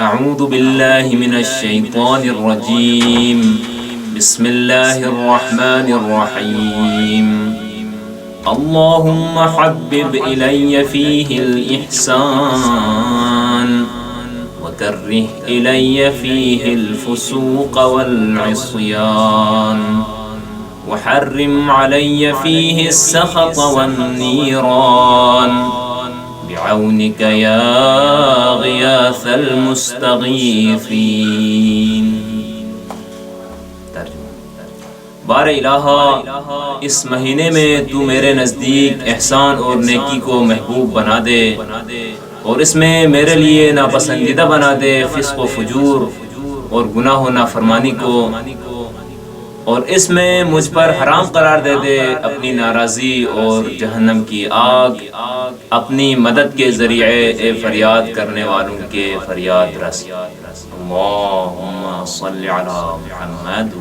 अऊज़ु बिल्लाहि मिनश्शैतानिर्रजीम बिस्मिल्लाहिर्रहमानिर्रहीम अल्लाहुम्मा हब्बिब इलय्या फ़ीहिल इहसान व कर्रिह इलय्या फ़ीहिल फ़ुसूक़ वल इस्यान व हर्रिम अलय्या फ़ीहिस सख़त वन नीरान बिअौनिक या गियासल मुस्तगीसीन। बारे इलाहा, इस महीने में तू मेरे नज़दीक एहसान और नेकी को महबूब बना दे और इसमें मेरे लिए नापसंदीदा बना दे फ़िस्क़ व फ़ुजूर और गुनाह व नाफरमानी को, और इसमें मुझ पर हराम करार दे दे अपनी नाराज़ी और जहन्नम की आग, अपनी मदद के ज़रिए ए फरियाद करने वालों के फरियाद रस। अल्लाहुम्मा सल्लि अला मुहम्मद व